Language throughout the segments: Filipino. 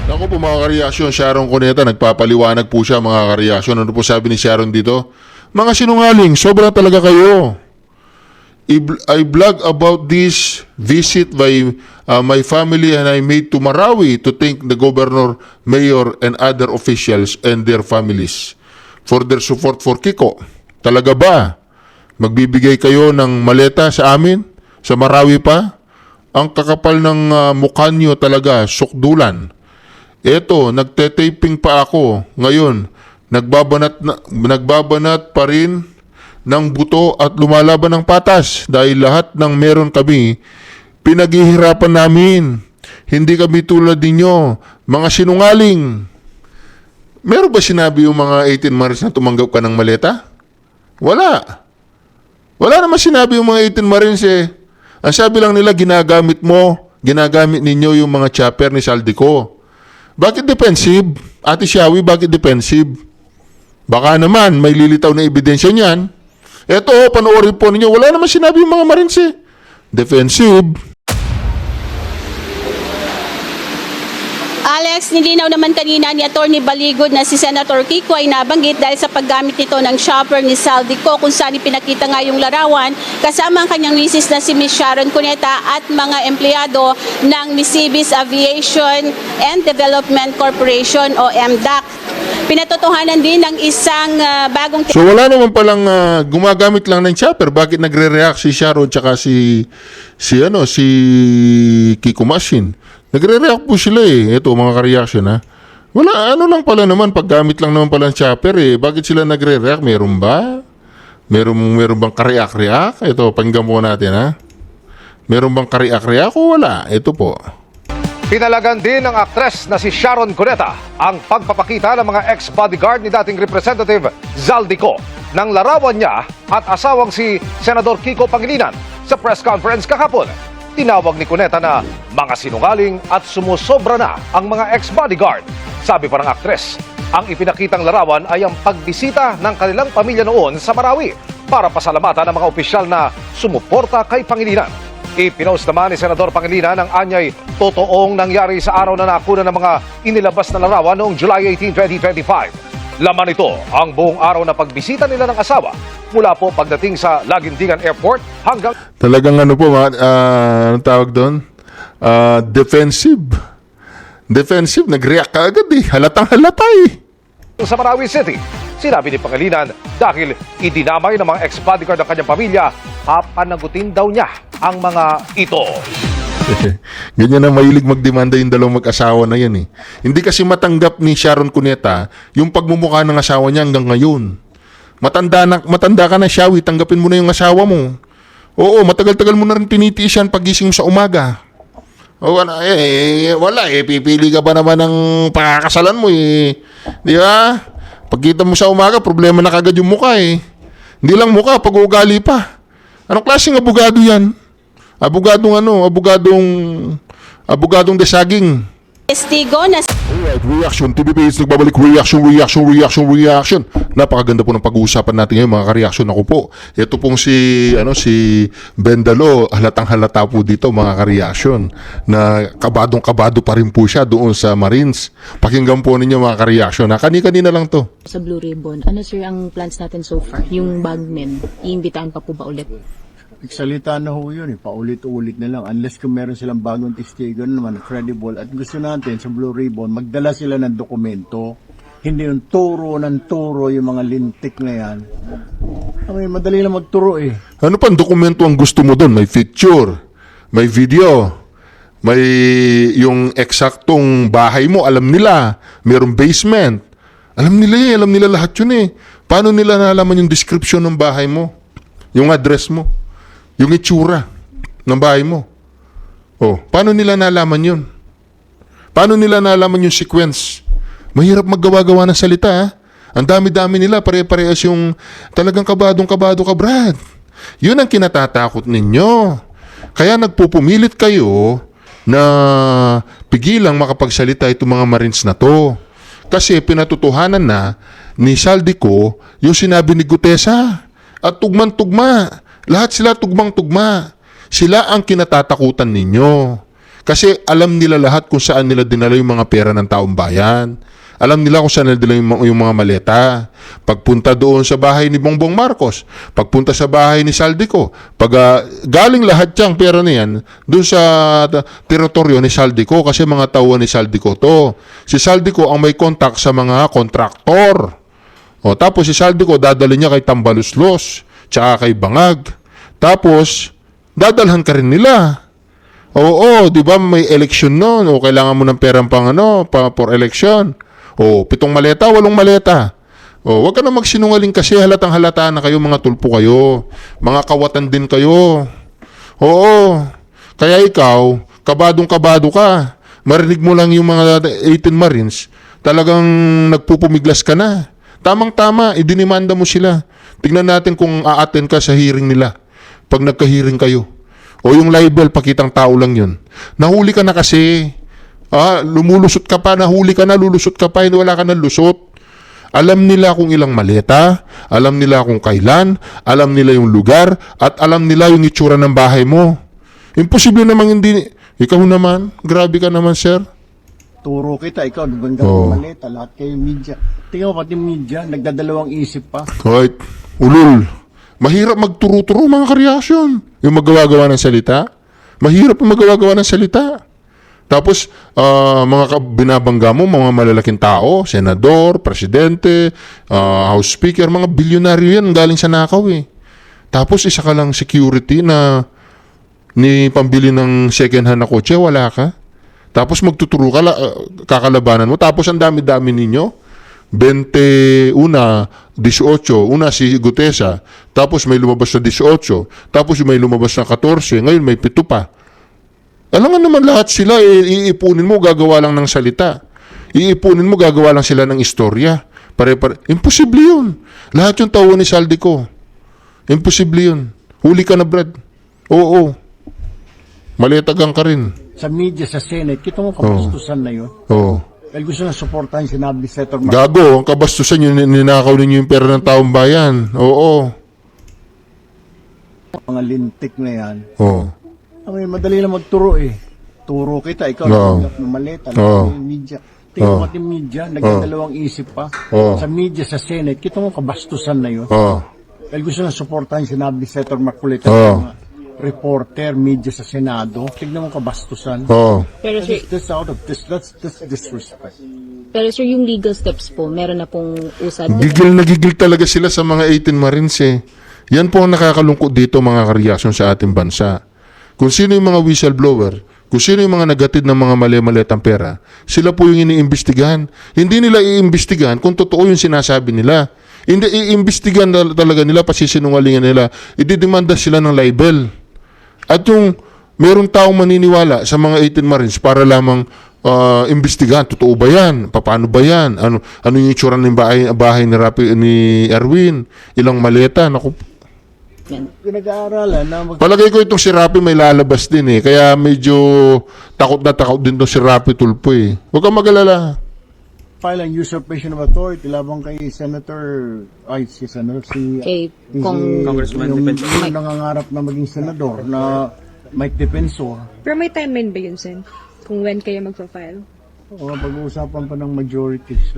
Ako po mga kareaksyon, Sharon Cuneta, nagpapaliwanag po siya mga kareaksyon. Ano po sabi ni Sharon dito? Mga sinungaling, sobra talaga kayo. I blog about this visit by my family and I made to Marawi to thank the governor, mayor, and other officials and their families for their support for Kiko. Talaga ba? Magbibigay kayo ng maleta sa amin? Sa Marawi pa? Ang kakapal ng mukha nyo talaga, sukdulan. Eto, nagte-taping pa ako. Ngayon, nagbabanat pa rin ng buto at lumalaban ng patas dahil lahat ng meron kami, pinaghihirapan namin. Hindi kami tulad ninyo, mga sinungaling. Meron ba sinabi yung mga 18 Marines na tumanggap ka ng maleta? Wala. Wala naman sinabi yung mga 18 Marines eh. Ang sabi lang nila, ginagamit ninyo yung mga chopper ni Saldico. Bakit defensive? Ate Shawi, bakit defensive? Baka naman, may lilitaw na ebidensya niyan. Eto, panoorin po ninyo. Wala naman sinabi yung mga Marines eh. Defensive. Alex, nilinaw naman kanina ni Atty. Baligod na si Senator Kiko ay nabanggit dahil sa paggamit nito ng shopper ni Saldico kung saan ipinakita nga yung larawan kasama ang kanyang misis na si Ms. Sharon Cuneta at mga empleyado ng Misibis Aviation and Development Corporation o MDAC. Pinatotohanan din ng isang bagong... So wala naman palang gumagamit lang ng chopper. Bakit nagre-react si Sharon tsaka si Kiko Machine? Nagre-react po sila eh. Ito mga ka-reaction ha. Wala, ano lang pala naman, paggamit lang naman pala ng chopper eh. Bakit sila nagre-react? Meron ba? Meron bang ka-react-react? Ito, pakinggan po natin ha. Meron bang ka-react-react o wala? Ito po. Pinalagan din ng aktres na si Sharon Cuneta ang pagpapakita ng mga ex-bodyguard ni dating Representative Zaldico ng larawan niya at asawang si Senador Kiko Pangilinan sa press conference kahapon. Tinawag ni Cuneta na mga sinungaling at sumusobra na ang mga ex-bodyguard. Sabi pa ng aktres, ang ipinakitang larawan ay ang pagbisita ng kanilang pamilya noon sa Marawi para pasalamatan ang mga opisyal na sumuporta kay Pangilinan. Ipinost naman ni Senador Pangilinan ang anyay totoong nangyari sa araw na nakuna ng mga inilabas na larawan noong July 18, 2025. Laman ito ang buong araw na pagbisita nila ng asawa mula po pagdating sa Laguindingan Airport hanggang... Talagang ano po, anong tawag doon? Defensive. Defensive, nag-react ka agad eh. Halatang halata eh. Sa Marawi City, sinabi ni Pangilinan dahil idinamay ng mga ex-bodyguard ng kanyang pamilya, papanagutin daw niya ang mga ito. Ganyan na mahilig magdemanda yung dalawang mag-asawa na yan eh. Hindi kasi matanggap ni Sharon Cuneta yung pagmumukha ng asawa niya hanggang ngayon. Matanda ka na, Shawi, tanggapin mo na yung asawa mo. Oo, matagal-tagal mo na rin tinitiis yan pagising mo sa umaga. O, wala eh, pipili ka ba naman ng pakakasalan mo eh. Di ba? Pagkita mo sa umaga, problema na kagad yung mukha eh. Hindi lang mukha, pag-uugali pa. Anong klaseng abogado yan? Abogadong desaging. Testigo na Alright, reaction. TVPH nagbabalik. Reaction. Napakaganda po ng pag-uusapan natin ngayon mga ka-reaction. Ako po. Ito pong si Bendalo. Halatang halata po dito mga ka-reaction. Na kabadong-kabado pa rin po siya doon sa Marines. Pakinggan po ninyo mga ka-reaction. Kani-kanina lang to. Sa Blue Ribbon, ano sir ang plans natin so far? Yung bagmen, iimbitahan pa po ba ulit? Nagsalita na ho yun paulit-ulit na lang unless kung meron silang bagong testigo naman credible at gusto natin sa Blue Ribbon magdala sila ng dokumento, hindi yung turo yung mga lintik na yan. Madali lang magturo eh. Ano pang dokumento ang gusto mo doon? May picture, may video, may yung eksaktong bahay mo, alam nila, mayroong basement. Alam nila lahat yun eh. Paano nila nalaman yung description ng bahay mo? Yung address mo? Yung itsura ng bahay mo? Oh, paano nila nalaman yun? Paano nila nalaman yung sequence? Mahirap maggawa-gawa ng salita ha? Ang dami-dami nila, pare-parehas yung talagang kabadong-kabado ka, Brad. Yun ang kinatatakot ninyo. Kaya nagpupumilit kayo na pigilang makapagsalita itong mga Marines na to. Kasi pinatutuhanan na ni Saldico yung sinabi ni Gutesa. At tugman-tugma. Lahat sila tugmang-tugma. Sila ang kinatatakutan ninyo. Kasi alam nila lahat kung saan nila dinala yung mga pera ng taong bayan. Alam nila kung saan nila dinala yung mga maleta. Pagpunta doon sa bahay ni Bongbong Marcos, pagpunta sa bahay ni Saldico, galing lahat yung pera niyan doon sa teritoryo ni Saldico kasi mga tauhan ni Saldico to. Si Saldico ang may contact sa mga kontraktor. O, tapos si Saldico dadali niya kay Tambaluslos, tsaka kay Bangag. Tapos, dadalhan ka rin nila. Oo, di ba may election noon o kailangan mo ng perang for election. O, 7 maleta, 8 maleta. O, wag ka na magsinungaling kasi halatang halata na kayo, mga tulpo kayo. Mga kawatan din kayo. Oo, kaya ikaw, kabadong-kabado ka. Marinig mo lang yung mga 18 Marines, talagang nagpupumiglas ka na. Tamang-tama, idinimanda mo sila. Tingnan natin kung a-attend ka sa hearing nila. Pag nagka-hearing kayo. O yung libel, pakitang tao lang yun. Nahuli ka na kasi. Lumulusot ka pa, nahuli ka na, lulusot ka pa, hindi wala ka na lusot. Alam nila kung ilang maleta, alam nila kung kailan, alam nila yung lugar, at alam nila yung itsura ng bahay mo. Imposible namang hindi. Ikaw naman, grabe ka naman, sir. Turo kita, ikaw, nagbanggap Oo. ng maleta, lahat kayo media. Tingnan mo, pati media, nagdadalawang isip pa. Right. Ulul. Mahirap magturo-turo, mga kareaksyon. Yung magawa-gawa ng salita. Mahirap yung magawa-gawa ng salita. Tapos, binabangga mo, mga malalaking tao, senador, presidente, house speaker, mga bilyonaryo yan, galing sa nakaw eh. Tapos, isa ka lang security na ni pambili ng second hand na kotse, wala ka. Tapos, magtuturo ka, kakalabanan mo. Tapos, ang dami-dami ninyo. 21, 18, una si Gutesa, tapos may lumabas na 18, tapos may lumabas na 14, ngayon may 7 pa. Alam nga naman lahat sila, iipunin mo, gagawa lang ng salita. Iipunin mo, gagawa lang sila ng istorya. Pare-pare. Imposible yun. Lahat yung tawa ni Saldico. Imposible yun. Huli ka na, Brad. Oo. Maletagang ka rin. Sa media, sa Senate, kita mo kapastusan na yun. Oo. Dahil gusto na supportahan, sinabi ni Senator Marcos. Gago, ang kabastusan yun, ninakaw ninyo yung pera ng taong bayan. Oo. Mga lintik na yan. Oo. Madali lang magturo eh. Turo kita, ikaw, Oo. nagbanggap ng maleta, Oo. lahat kayo media. Tingnan mo, Oo. pati media, nagdadalawang isip pa. Oo. Sa media, sa Senate, kita mo kabastusan na yun. Oo. Dahil gusto na supportahan, sinabi ni Senator Marcoleta, Oo. mga reporter, media sa Senado. Tignan mo kabastusan. Oo. Pero sir, That's out of this, that's disrespect. pero sir, yung legal steps po, meron na pong usad. Gigil na gigil talaga sila sa mga 18 Marines eh. Yan po ang nakakalungkot dito, mga kareaksyon sa ating bansa. Kung sino yung mga whistleblower, kung sino yung mga nagatid ng mga mali-maletang pera, sila po yung iniimbestigahan. Hindi nila iimbestigahan kung totoo yung sinasabi nila. Hindi iimbestigahan talaga nila, pasisinungalingan nila. Ididemanda sila ng libel. At yung merong taong maniniwala sa mga 18 Marines para lamang imbestigahan, totoo ba yan? Paano ba yan? Ano yung itsura ng bahay ni Erwin? Ilang maleta? Naku, Pinag-aaralan na palagay ko itong si Rapi may lalabas din eh. Kaya medyo takot na takot din itong si Rapi Tulfo eh. Huwag kang mag-alala. file ang usurpation of authority labang kay Senator, Kay Congressman yung nangangarap na maging senador na Mike Defensor. Pero may timeline ba yun, Sen? Kung when kayo magpa-file? Pag-uusapan pa ng majorities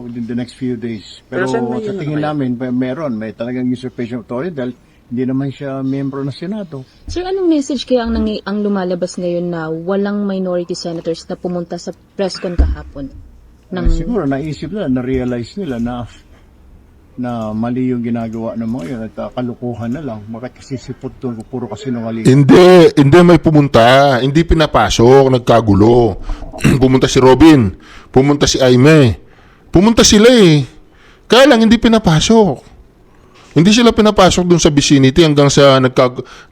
within the next few days. Pero Pero saan ba sa yun tingin naman? namin, may talagang usurpation of authority dahil hindi naman siya miyembro ng Senado. Sir, anong message kaya ang lumalabas ngayon na walang minority senators na pumunta sa press con kahapon? Siguro naisip nila, na-realize nila na mali yung ginagawa ng mga yun at kalukuhan na lang. Bakit kasi sipot doon, puro kasinungaling. Hindi may pumunta. Hindi pinapasok, nagkagulo. Pumunta si Robin, pumunta si Aime. Pumunta sila eh. Kaya lang hindi pinapasok. Hindi sila pinapasok doon sa vicinity hanggang sa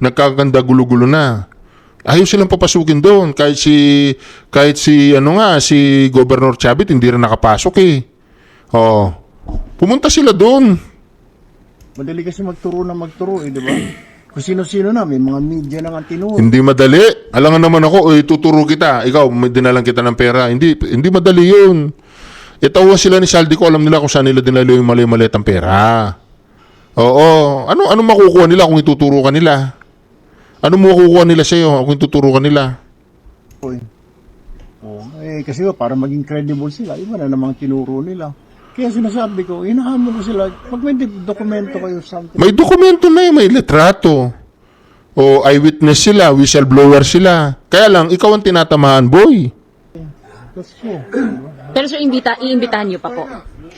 nagkaganda gulo-gulo na. Ayaw silang papasukin doon. Kahit si Governor Chavit hindi rin nakapasok eh. Pumunta sila doon. Madali kasi magturo eh, di ba? Kung sino-sino na, may mga media na nga tinuro. Hindi madali. Alangan naman ako, tuturo kita. Ikaw, may dinalang kita ng pera. Hindi madali yun. Itawa sila ni Saldico, alam nila kung saan nila dinala yung mali-malitang pera. Oo. Ano makukuha nila kung ituturo ka nila? Ano makukuha nila sa'yo kung ituturo ka nila? ko eh. Kasi para maging credible sila, iba na namang tinuro nila. Kaya sinasabi ko, inaano ko sila, pag may dokumento kayo something. May dokumento na may litrato. O eyewitness sila, whistleblower sila. Kaya lang, ikaw ang tinatamahan, boy. Kasi, Pero sir, iimbitahan niyo pa po.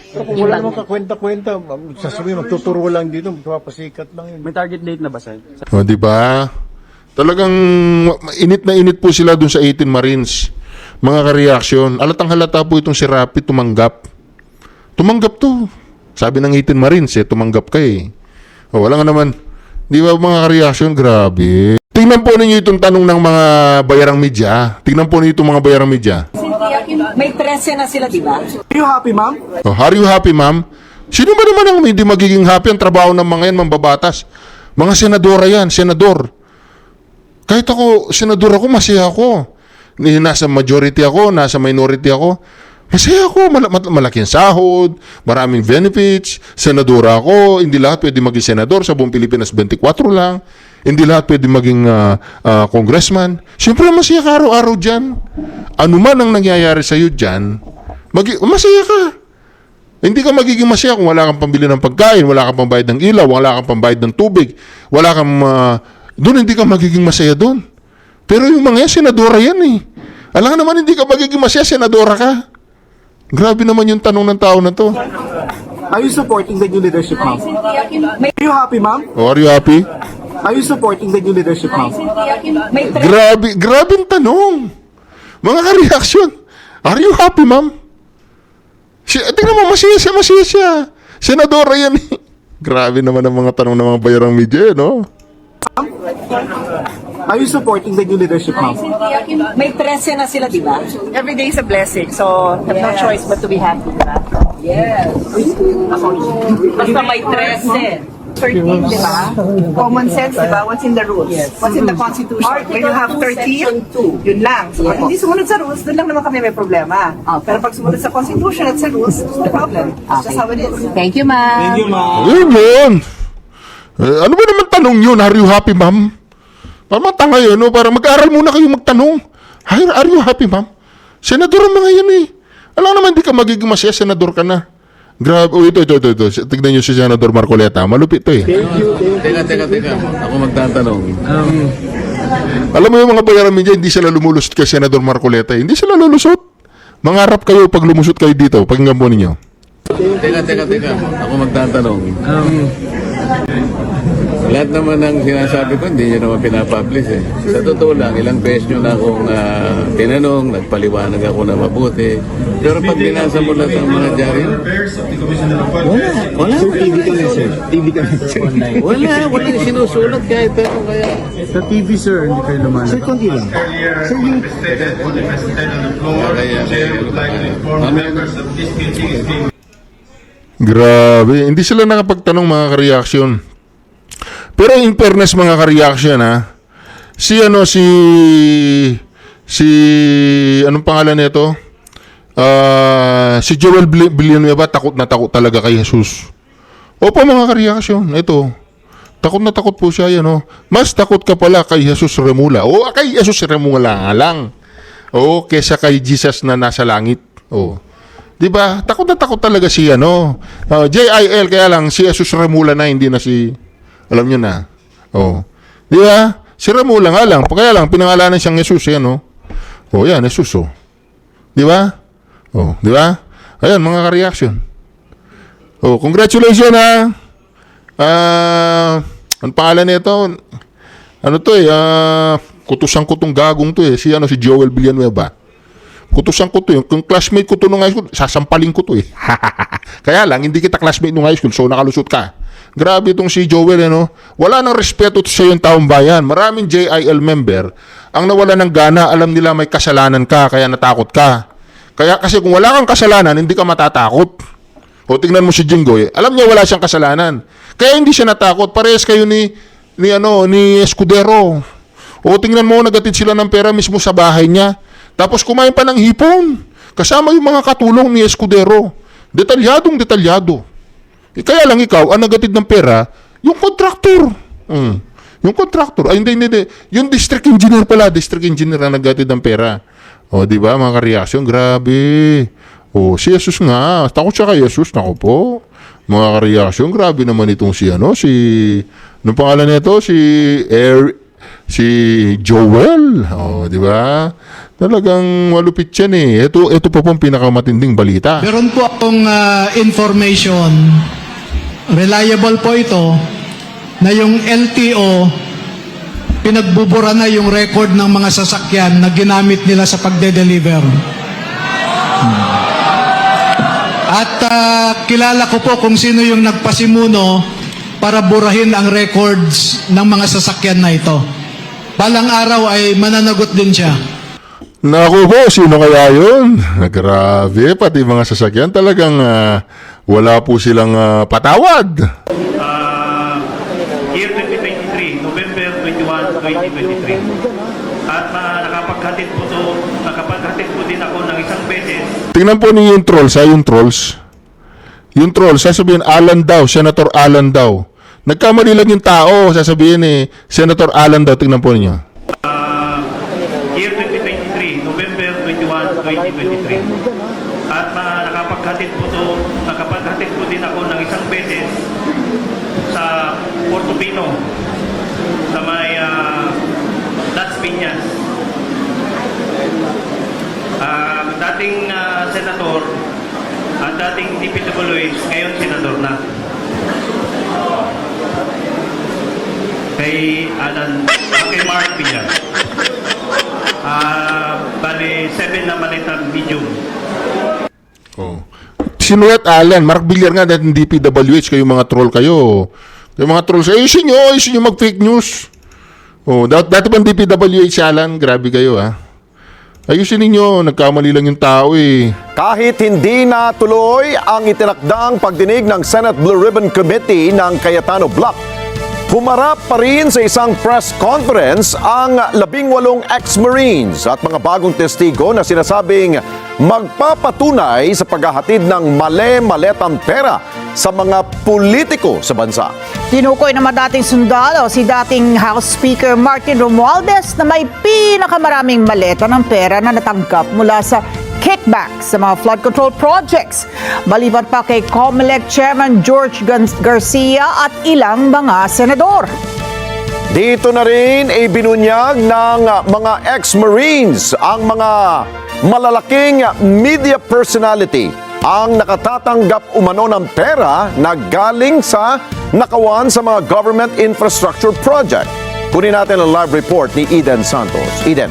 kung wala namang kakwenta-kwenta, sasabihin, magtuturo lang dito, magpapasikat lang yun. May target date na ba, sir? O, di ba? Talagang init na init po sila dun sa 18 Marines. Mga ka-reaction. Alatang halata po itong si Rapi tumanggap. Tumanggap to. Sabi ng 18 Marines, tumanggap ka eh. O, wala nga naman. Di ba mga ka-reaction? Grabe. Tingnan po ninyo itong tanong ng mga bayarang media. Tingnan po ninyo itong mga bayarang media. May 13 na sila, di ba? Are you happy, ma'am? Oh, are you happy, ma'am? Sino ba naman ang hindi magiging happy ang trabaho ng mga yan, mambabatas? Mga senadora yan, senador. Kahit ako, senador ako, masaya ako. Nasa majority ako, nasa minority ako. Masaya ako, malaking sahod, maraming benefits, senadora ako, hindi lahat pwede maging senador, sa buong Pilipinas 24 lang, hindi lahat pwede maging congressman. Siyempre masaya ka araw-araw dyan. Ano man ang nangyayari sa'yo dyan, masaya ka. Hindi ka magiging masaya kung wala kang pambili ng pagkain, wala kang pambayad ng ilaw, wala kang pambayad ng tubig, wala kang, doon hindi ka magiging masaya doon. Pero yung mga yan, senadora yan eh. Alam ka naman, hindi ka magiging masaya, senadora ka. Grabe naman yung tanong ng tao na to. Are you supporting the new leadership, ma'am? Are you happy, ma'am? Oh, are you happy? Are you supporting the new leadership, ma'am? Grabe ang tanong. Mga ka-reaction. Are you happy, ma'am? Tingnan mo, masaya siya. Senadora yan eh. Grabe naman ang mga tanong ng mga bayarang media, no? Are you supporting the new leadership, ma'am? May 13 na sila, di ba? Every day is a blessing, so have no choice but to be happy, diba? Yes. Basta may 13. 13, di ba? Common sense, di ba? What's in the rules? What's in the Constitution? When you have 13, yun lang. So, pag hindi sumunod sa rules, doon lang naman kami may problema. Pero pag sumunod sa Constitution at sa rules, no problem. That's just how it is. Thank you, ma'am. Thank you, ma'am. Yun. Ano ba naman tanong yun? Are you happy, ma'am? Pamatanga yun, no? Para mag-aaral muna kayo magtanong. Are you happy, ma'am? Senador ang mga yan eh. Alam naman, hindi ka magiging masaya, senador ka na. Grabe. Oh, ito. Tignan nyo si Senador Marcoleta. Malupit to eh. Teka. Ako magtatanong. Alam mo yung mga bayaran media, hindi sila lumulusot kay Senador Marcoleta. Hindi sila lulusot. Mangarap kayo pag lumusot kayo dito. Pakinggan po ninyo. Teka. Ako magtatanong. Lahat naman ng sinasabi ko, hindi nyo naman pinapublish eh. Sa totoo lang, ilang beses nyo na akong tinanong, nagpaliwanag ako na mabuti. Pero pag binasa mo lang ang mga diary, wala. TV kami, sir. TV kami, sir. Wala yung sinusulat kahit ano kaya. Sa TV, sir, hindi kayo lumalabas. Sir, konti lang. Sir, yung... Grabe. Hindi sila nakapagtanong mga ka-reaction. Pero in fairness mga ka-reaction si anong pangalan nito? Si Joel Villanueva takot na takot talaga kay Jesus. Opo mga ka-reaction, ito. Takot na takot po siya yan, oh. Mas takot ka pala kay Jesus Remula. O kay Jesus Remula nga lang. O kesa kay Jesus na nasa langit. O. 'Di ba? Takot na takot talaga siya, no. JIL kaya lang si Jesus Remula na, hindi na si alam nyo na. Oh. Di ba? Si Remula nga lang. Kaya lang, pinangalanan siyang Jesus. Yan, oh. Oh, yan, Jesus, oh. Di ba? Oh, di ba? Ayan, mga ka-reaction. Oh, congratulations, ang pangalan nito, ano to eh, kutusang-kutong gagong to eh. Si Joel Villanueva. Kutusang-kuto yun. Kung classmate ko to nung high school, sasampalin ko to eh. Kaya lang, hindi kita classmate nung high school, so nakalusot ka. Grabe itong si Joel, wala nang respeto sa yung taong bayan. Maraming JIL member ang nawala ng gana, alam nila may kasalanan ka, kaya natakot ka. Kaya kasi kung wala kang kasalanan, hindi ka matatakot. O tingnan mo si Jinggoy, alam niya wala siyang kasalanan. Kaya hindi siya natakot. Parehas kayo ni Escudero. O tingnan mo, nagatid sila ng pera mismo sa bahay niya. Tapos kumain pa ng hipon. Kasama yung mga katulong ni Escudero. Detalyado. Kaya lang ikaw, ang nagatid ng pera, yung contractor. Yung contractor, ay hindi. Yung district engineer pala, district engineer ang naggatid ng pera. O, di ba, mga kareaksyon, grabe. O, si Jesus nga, takot siya kay Jesus, nako po. Mga kareaksyon, grabe naman itong anong pangalan nito? Si Joel. O, di ba? Talagang malupit yan eh. Ito pa pong pinakamatinding balita. Meron po akong information, reliable po ito, na yung LTO, pinagbubura na yung record ng mga sasakyan na ginamit nila sa pagde-deliver. At kilala ko po kung sino yung nagpasimuno para burahin ang records ng mga sasakyan na ito. Balang araw ay mananagot din siya. Naku po, sino kaya yun? Grabe, pati mga sasakyan talagang wala po silang patawad. Year 2023, November 21, 2023. At nakapaghatid po din ako ng isang beses. Tingnan po niyo yung trolls, yung trolls. Yung trolls, sasabihin Alan daw, Senator Alan daw. Nagkamali lang yung tao, sasabihin Senator Alan daw, tingnan po niyo. Year 2023, November 21, 2023. At nakapaghatid po din ako ng isang beses sa Puerto Pino, sa may Las Piñas. Dating senator at dating DPWH, ngayon senador na. Kay Mark Villar. Bali, 7 na malitang medium. Oh. Sino at Alan? Mark Villar nga, dating DPWH, kayo mga troll kayo. Kayo mga trolls, ayusin nyo mag-fake news. Oh, dati pang DPWH, Alan, grabe kayo Ayusin ninyo, nagkamali lang yung tao eh. Kahit hindi na tuloy ang itinakdang pagdinig ng Senate Blue Ribbon Committee ng Cayetano Block, humarap pa rin sa isang press conference ang 18 ex-Marines at mga bagong testigo na sinasabing magpapatunay sa paghahatid ng male-maletang pera sa mga politiko sa bansa. Tinukoy naman dating sundalo si dating House Speaker Martin Romualdez na may pinakamaraming maleta ng pera na natanggap mula sa kickback sa mga flood control projects. Maliban pa kay COMELEC Chairman George Garcia at ilang mga senador. Dito na rin ay binunyag ng mga ex-Marines ang mga malalaking media personality ang nakatatanggap umano ng pera na galing sa nakawan sa mga government infrastructure project. Kunin natin ang live report ni Eden Santos. Eden.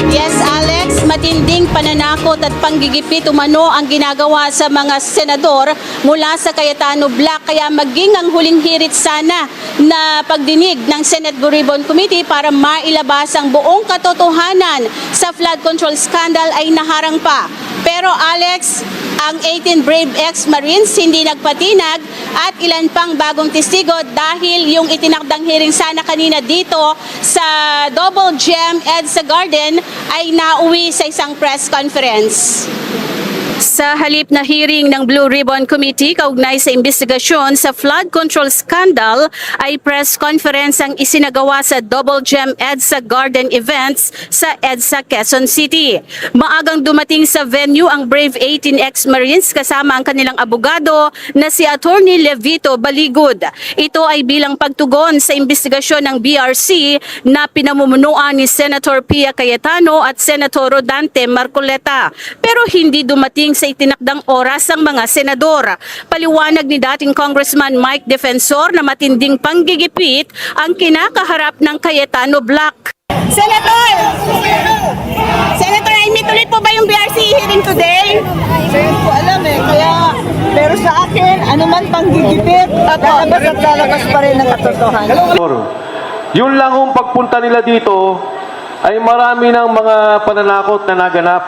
Yes, Alex, matinding pananakot at panggigipit umano ang ginagawa sa mga senador mula sa Cayetano Block. Kaya maging ang huling hirit sana na pagdinig ng Senate Blue Ribbon Committee para mailabas ang buong katotohanan sa flood control scandal ay naharang pa. Pero Alex, ang 18 brave ex-Marines hindi nagpatinag at ilan pang bagong testigo dahil yung itinakdang hearing sana kanina dito sa Double Gem EDSA Garden ay nauwi sa isang press conference. Sa halip na hearing ng Blue Ribbon Committee kaugnay sa investigasyon sa flood control scandal ay press conference ang isinagawa sa Double Gem EDSA Garden Events sa EDSA Quezon City. Maagang dumating sa venue ang brave 18 ex-Marines kasama ang kanilang abogado na si Attorney Levito Baligud. Ito ay bilang pagtugon sa investigasyon ng BRC na pinamumunuan ni Senator Pia Cayetano at Senator Rodante Marcoleta. Pero hindi dumating sa itinakdang oras ang mga senador. Paliwanag ni dating Congressman Mike Defensor na matinding panggigipit ang kinakaharap ng Cayetano Block. Senator, ay may tuloy po ba yung BRC hearing today? Hindi ko alam pero sa akin, anuman panggigipit, lalabas pa rin ng katotohanan. Yun lang kung pagpunta nila dito ay marami ng mga pananakot na naganap.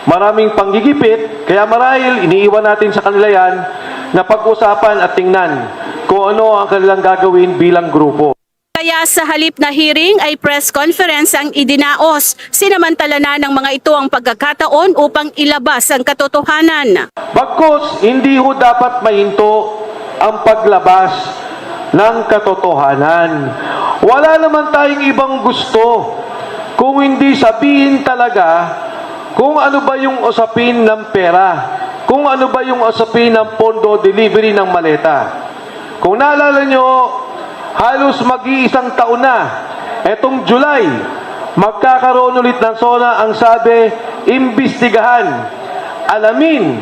Maraming panggigipit, kaya marahil iniiwan natin sa kanila yan na pag-usapan at tingnan kung ano ang kanilang gagawin bilang grupo. Kaya sa halip na hearing ay press conference ang idinaos. Sinamantala na ng mga ito ang pagkakataon upang ilabas ang katotohanan. Bagkus, hindi ho dapat mahinto ang paglabas ng katotohanan. Wala naman tayong ibang gusto kung hindi sabihin talaga kung ano ba yung usapin ng pera, kung ano ba yung usapin ng pondo delivery ng maleta. Kung naalala nyo, halos mag-iisang taon na, etong July, magkakaroon ulit ng SONA. Ang sabi, imbestigahan, alamin,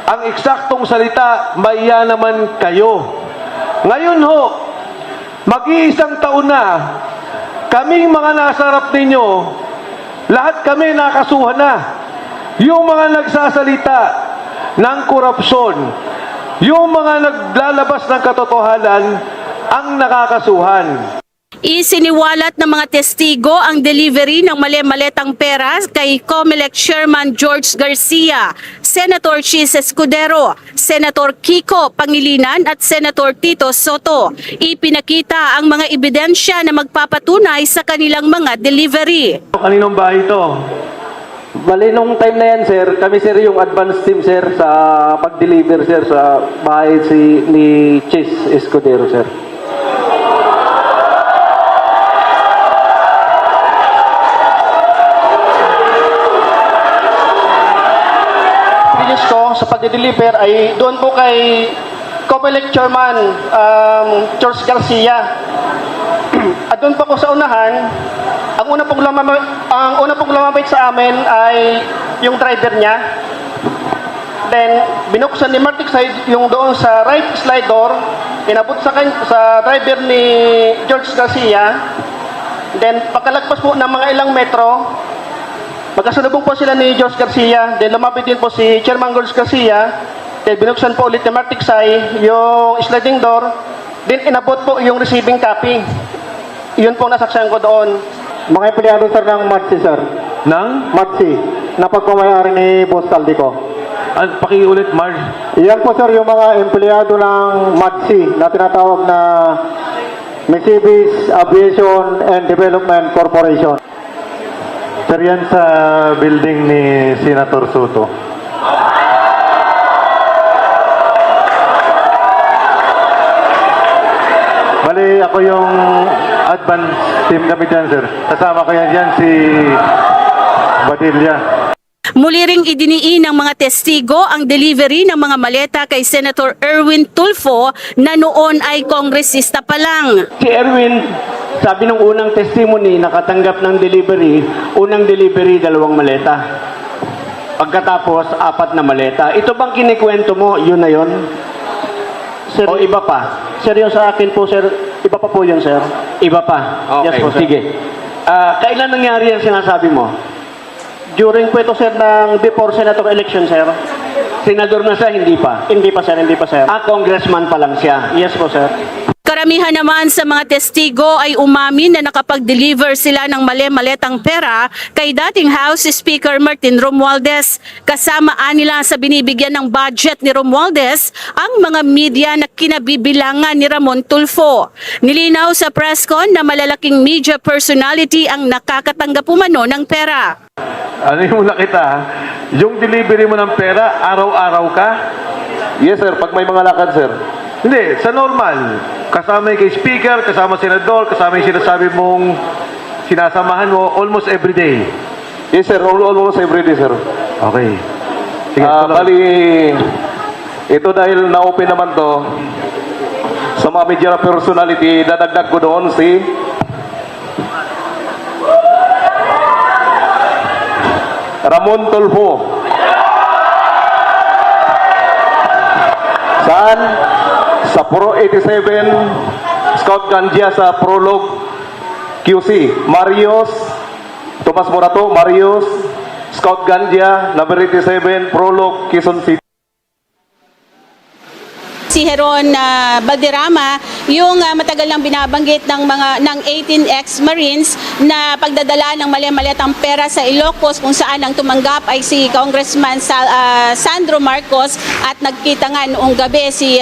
ang eksaktong salita, maiya naman kayo. Ngayon ho, mag-iisang taon na, kaming mga nasa harap ninyo, lahat kami nakasuhan na. Yung mga nagsasalita ng korupsyon, yung mga naglalabas ng katotohanan, ang nakakasuhan. Isiniwalat ng mga testigo ang delivery ng mali-maletang pera kay COMELEC Chairman George Garcia, Senator Chis Escudero, Senator Kiko Pangilinan at Senator Tito Soto. Ipinakita ang mga ebidensya na magpapatunay sa kanilang mga delivery. Kaninong bahay ito? Bali, nung time na yan, sir, kami, sir, yung advance team, sir, sa pag-deliver, sir, sa bahay ni Chis Escudero, sir. Ko sa pag-deliver ay doon po kay COMELEC Chairman George Garcia. At doon po ko sa unahan, ang una pong lumapit sa amin ay yung driver niya. Then binuksan ni Martic side yung doon sa right slide door, inabot sa driver ni George Garcia. Then pagkalagpas po ng mga ilang metro, magkasalubong po sila ni George Garcia, then lumapit din po si Chairman George Garcia, then binuksan po ulit ni Martic Sai yung sliding door, then inabot po yung receiving copy. Yun po nasaksihan ko doon. Mga empleyado, sir, ng MATSI, sir. Ng? MATSI, na pagmamayari ni Boss Saldico. Pakiulit, Marge. Iyan po, sir, yung mga empleyado ng MATSI na tinatawag na Mercedes Aviation and Development Corporation. Sir, yan sa building ni Senator Soto. Bali, ako yung advance team kami dyan, sir. Kasama ko yan dyan si Badilla. Muli ring idiniin ng mga testigo ang delivery ng mga maleta kay Senator Erwin Tulfo na noon ay kongresista pa lang. Si Erwin, sabi nung unang testimony, nakatanggap ng delivery, unang delivery, 2 maleta. Pagkatapos, 4 na maleta. Ito bang kinikwento mo, yun na yun? Sir, o iba pa? Sir, yung sa akin po, sir, iba pa po yun, sir. Iba pa? Okay, yes po, sir. Sige. Kailan nangyari yung sinasabi mo? During po ito, sir, ng before senator election, sir. Senador na siya, hindi pa? Hindi pa, sir, hindi pa, sir. Congressman pa lang siya. Yes po, sir. Karamihan naman sa mga testigo ay umamin na nakapag-deliver sila ng mali-maletang pera kay dating House Speaker Martin Romualdez. Kasama nila sa binibigyan ng budget ni Romualdez ang mga media na kinabibilangan ni Ramon Tulfo. Nilinaw sa presscon na malalaking media personality ang nakakatanggap umano ng pera. Ano yung nakita? Yung delivery mo ng pera, araw-araw ka? Yes, sir. Pag may mga lakad, sir. Hindi, sa normal. Kasama yung kay speaker, kasama senador, kasama yung sinasabi mong sinasamahan mo almost every day. Yes, sir. Almost every day, sir. Okay. Sige, bali, ito dahil na-open naman to sa mga media personality, dadagdag ko doon si Ramon Tulfo. Saan? Sa Pro 87, Scout Gandia sa Prolog QC. Marios, Tomas Morato, Marios, Scout Gandia, number 87, Prolog, Quezon City. Si Heron Balderrama, yung matagal nang binabanggit ng 18 ex-Marines na pagdadala ng mali-maletang pera sa Ilocos, kung saan ang tumanggap ay si Congressman Sandro Marcos, at nagkita nga noong gabi si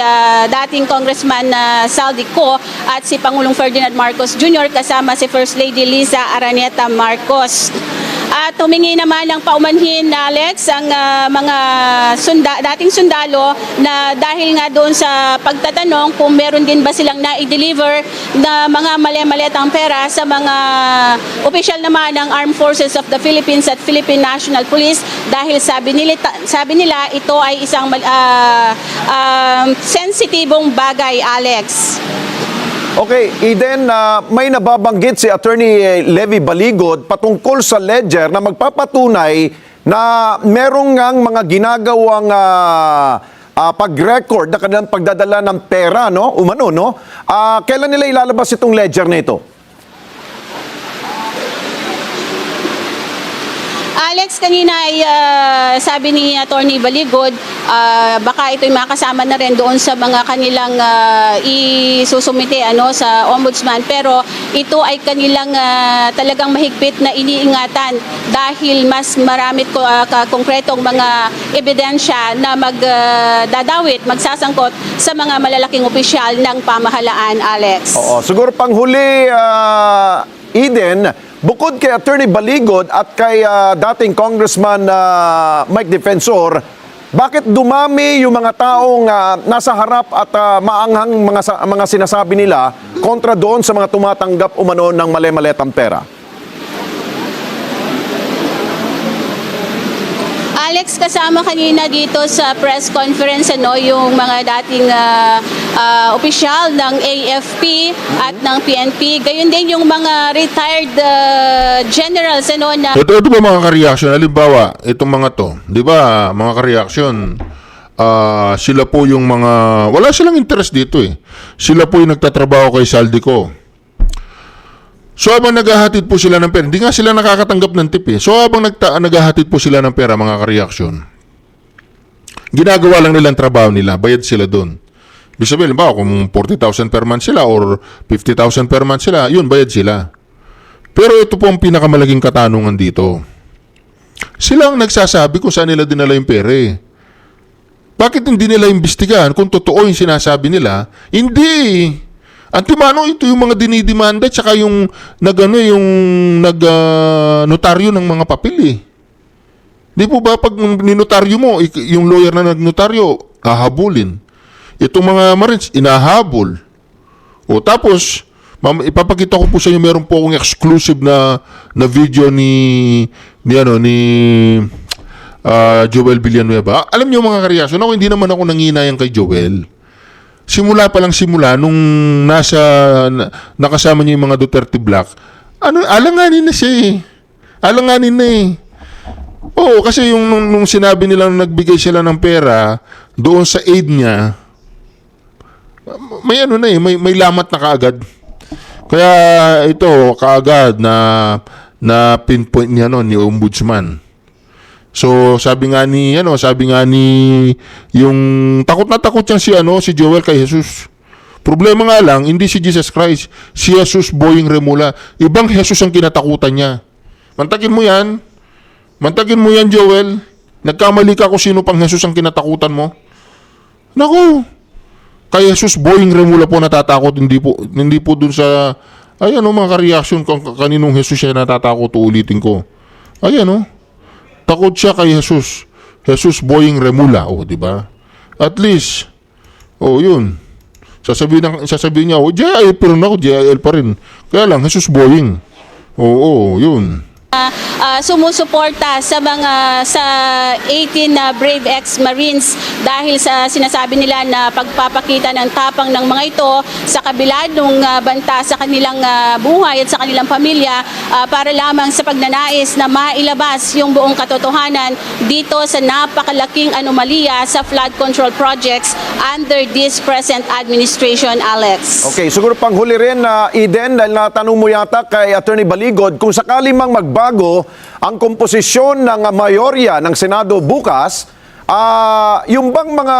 dating Congressman Saldico at si Pangulong Ferdinand Marcos Jr. kasama si First Lady Liza Araneta Marcos. At humingi naman ng paumanhin na Alex ang mga dating sundalo na dahil nga doon sa pagtatanong kung meron din ba silang na-deliver na mga mali-malitang pera sa mga opisyal naman ng Armed Forces of the Philippines at Philippine National Police dahil sabi nila ito ay isang sensitibong bagay, Alex. Okay, Eden, may nababanggit si Attorney Levy Baligod patungkol sa ledger na magpapatunay na merong ngang mga ginagawang pag-record na kanilang pagdadala ng pera, no? Umano, no? Kailan nila ilalabas itong ledger na ito? Alex, kanina ay sabi ni Attorney Baligod, baka ito'y makasama na rin doon sa mga kanilang isusumite sa Ombudsman. Pero ito ay kanilang talagang mahigpit na iniingatan dahil mas marami konkretong mga ebidensya na magdadawit, magsasangkot sa mga malalaking opisyal ng pamahalaan, Alex. Oo, siguro panghuli, Eden, bukod kay Attorney Baligod at kay dating Congressman Mike Defensor, bakit dumami yung mga taong nasa harap at maanghang mga sinasabi nila kontra doon sa mga tumatanggap umano ng mali-malitang pera? Alex, kasama kanina dito sa press conference yung mga dating opisyal ng AFP at ng PNP. Gayon din yung mga retired generals na... Ito ba mga ka-reaction? Halimbawa, itong mga to, di ba, mga ka-reaction, sila po yung mga... Wala silang interest dito eh. Sila po yung nagtatrabaho kay Saldico. So habang naghahatid po sila ng pera, hindi nga sila nakakatanggap ng tip eh. So habang naghahatid po sila ng pera, mga ka-reaction, ginagawa lang nilang trabaho nila, bayad sila doon. Ibig sabihin, ba, kung 40,000 per month sila or 50,000 per month sila, yun, bayad sila. Pero ito po ang pinakamalaking katanungan dito. Sila ang nagsasabi kung saan nila dinala yung pera eh. Bakit hindi nila imbestigahan kung totoo yung sinasabi nila? Hindi. Antimano, ito yung mga dinidemanda tsaka yung notaryo ng mga papel eh. Di po ba pag ninotaryo mo, yung lawyer na nagnotaryo, hahabulin. Itong mga Marines, inahabol. O tapos, ipapakita ko po sa inyo, meron po akong exclusive na video ni Joel Villanueva. Alam niyo mga kareaksyon, ako hindi naman ako nanginayang kay Joel. Simula nung nakasama niya yung mga Duterte Black, alanganin na siya eh. Alanganin na eh. Oo, kasi nung sinabi nilang nagbigay sila ng pera doon sa aid niya, may may lamat na kaagad. Kaya ito kaagad na pinpoint niya ni Ombudsman. So sabi nga ni yung takot na takot yan si Joel kay Jesus. Problema nga lang hindi si Jesus Christ, si Jesus Boying Remula. Ibang Jesus ang kinatakutan niya. Mantakin mo yan Joel. Nagkamali ka kung sino pang Jesus ang kinatakutan mo. Naku. Kay Jesus Boying Remula po natatakot, hindi po dun sa mga ka-reaction kaninong Jesus siya natatakot, ulitin ko. Takot siya kay Jesus. Jesus Boying Remula, di ba? At least, yun. Sasabihin niya, JIL pero ako, JIL pa rin. Kaya lang, Jesus Boying. Yun. Sumusuporta sa 18 brave ex-Marines dahil sa sinasabi nila na pagpapakita ng tapang ng mga ito sa kabila ng banta sa kanilang buhay at sa kanilang pamilya para lamang sa pagnanais na mailabas yung buong katotohanan dito sa napakalaking anomalya sa flood control projects under this present administration, Alex. Okay, siguro panghuli rin Eden, dahil natanong mo yata kay Attorney Baligod, kung sakali mang magbago ang komposisyon ng mayorya ng Senado bukas, yung bang mga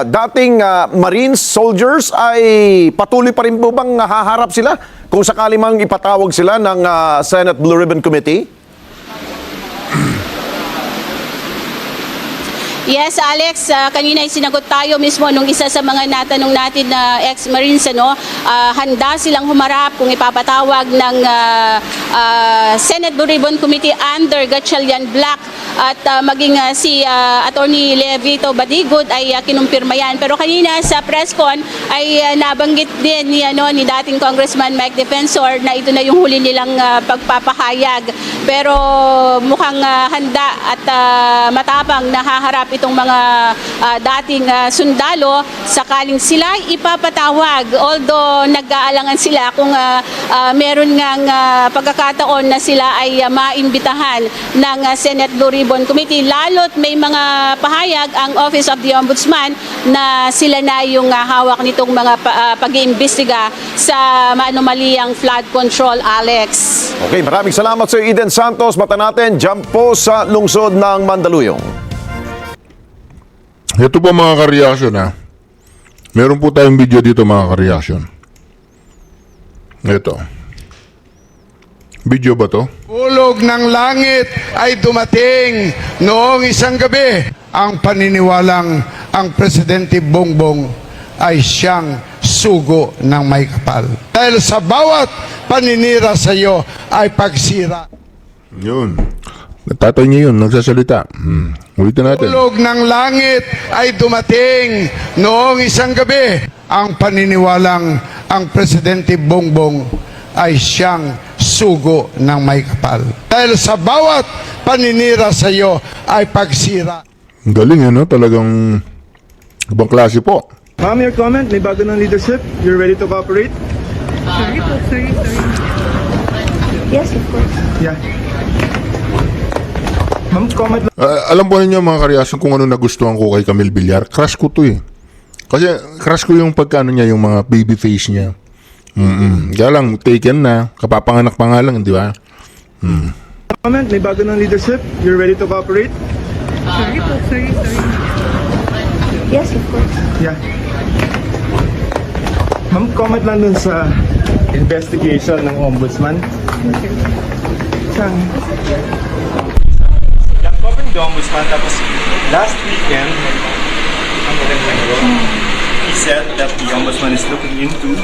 dating Marines, soldiers ay patuloy pa rin po bang haharap sila kung sakali mang ipatawag sila ng Senate Blue Ribbon Committee? Yes, Alex, kanina ay sinagot tayo mismo nung isa sa mga natanong natin na ex-Marines, handa silang humarap kung ipapatawag ng Senate Blue Ribbon Committee under Gatchalian Black at maging si Attorney Levito Badigod ay kinumpirma yan. Pero kanina sa press con ay nabanggit din ni dating Congressman Mike Defensor na ito na yung huli nilang pagpapahayag. Pero mukhang handa at matapang na haharap itong mga dating sundalo sakaling sila ipapatawag. Although nag-aalangan sila kung meron ngang pagkakataon na sila ay maimbitahan ng Senate Blue Ribbon Committee, lalo't may mga pahayag ang Office of the Ombudsman na sila na yung hawak nitong mga pag-iimbestiga sa maanomaliang flood control, Alex. Okay, maraming salamat sa Eden Santos. Mata natin, jump po sa lungsod ng Mandaluyong. Ito po mga ka-reaction ha. Meron po tayong video dito mga ka-reaction. Ito. Video ba to? Ulog ng langit ay dumating noong isang gabi. Ang paniniwalang ang Presidente Bongbong ay siyang sugo ng may kapal. Dahil sa bawat paninira sa iyo ay pagsira. Yun. Tatay niya yun, nagsasalita. Ulitin natin. Ulog ng langit ay dumating noong isang gabi. Ang paniniwalang ang Presidente Bongbong ay siyang sugo ng may kapal. Dahil sa bawat paninira sa iyo ay pagsira. Galing no? Talagang ibang klase po. Ma'am, your comment, may bago ng leadership. You're ready to cooperate? Sorry po, sorry. Yes, of course. Yeah. Ma'am, comment lang. Alam po ninyo mga ka-reaction kung ano nagustuhan ko kay Camille Villar. Crush ko to eh. Kasi crush ko yung pagkano niya, yung mga baby face niya. Kaya lang, taken na. Kapapanganak pa nga lang, di ba? Comment, may bago ng leadership. You're ready to cooperate? Sorry po, sorry. Yes, of course. Yeah. Ma'am, comment lang dun sa investigation ng Ombudsman. Saan? Covering the Ombudsman, tapos last weekend, he said that the Ombudsman is looking into